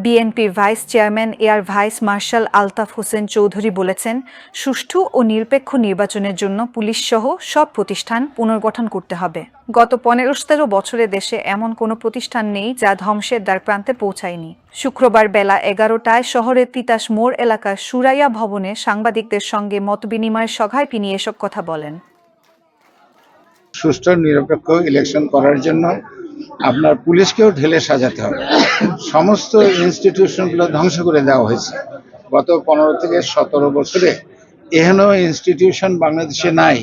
বিএনপির vice chairman air vice marshal Altaf Hossain Chowdhury বলেছেন, সুষ্ঠু ও নিরপেক্ষ নির্বাচনের জন্য পুলিশসহ সব প্রতিষ্ঠান পুনর্গঠন করতে হবে। গত 15-17 বছরে দেশে এমন কোনো প্রতিষ্ঠান নেই যা ধ্বংসের দ্বারপ্রান্তে পৌঁছায়নি। শুক্রবার বেলা 11টায় শহরের তিতাস মোড় এলাকার সুরাইয়া ভবনে সাংবাদিকদের সঙ্গে মতবিনিময়ের সভায় তিনি এসব কথা বলেন। সুষ্ঠু নিরপেক্ষ ইলেকশন করার জন্য আপনার পুলিশকেও ঢেলে সাজাতে হবে। সমস্ত ইনস্টিটিউশনগুলো ধ্বংস করে দেওয়া হয়েছে গত 15 থেকে 17 বছরে। এহেন ইনস্টিটিউশন বাংলাদেশে নাই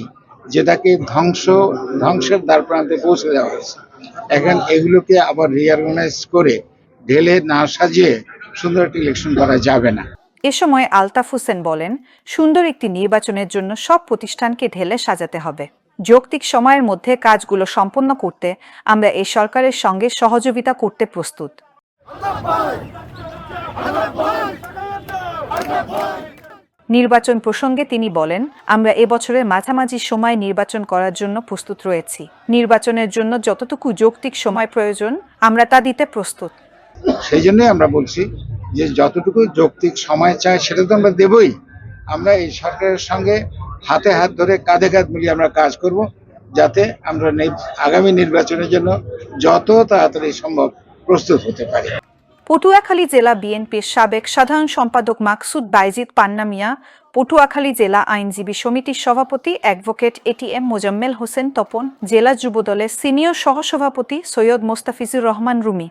যেটাকে ধ্বংসের দ্বারপ্রান্তে পৌঁছে দেওয়া হয়েছে। এখন এগুলোকে আবার রিঅর্গানাইজ করে ঢেলে না সাজিয়ে সুন্দর একটি ইলেকশন করা যাবে না। এ সময় আলতাফ হোসেন বলেন, সুন্দর একটি নির্বাচনের জন্য সব প্রতিষ্ঠানকে ঢেলে সাজাতে হবে। যৌক্তিক সময়ের মধ্যে কাজগুলো সম্পন্ন করতে আমরা এই সরকারের সঙ্গে সহযোগিতা করতে প্রস্তুত। নির্বাচন প্রসঙ্গে তিনি বলেন, আমরা এবছরের মাঝামাঝি সময় নির্বাচন করার জন্য প্রস্তুত রয়েছি। নির্বাচনের জন্য যতটুকু যৌক্তিক সময় প্রয়োজন আমরা তা দিতে প্রস্তুত। সেই জন্যই আমরা বলছি যে যতটুকু যৌক্তিক সময় চাই সেটা তো আমরা দেবই। আমরা এই সরকারের সঙ্গে হাতে হাত ধরে কাঁধে কাঁধ মিলিয়ে আমরা কাজ করব, যাতে আমরা আগামী নির্বাচনের জন্য যত তাড়াতাড়ি সম্ভব প্রস্তুত হতে পারি। পটুয়াখালী জেলা বিএনপির সাবেক সাধারণ সম্পাদক মাকসুদ বাইজিদ পান্না মিয়া, পটুয়াখালী জেলা আইনজীবী সমিতির সভাপতি অ্যাডভোকেট এটিএম মোজাম্মেল হোসেন তপন, জেলা যুবদলের সিনিয়র সহসভাপতি সৈয়দ মোস্তাফিজুর রহমান রুমি।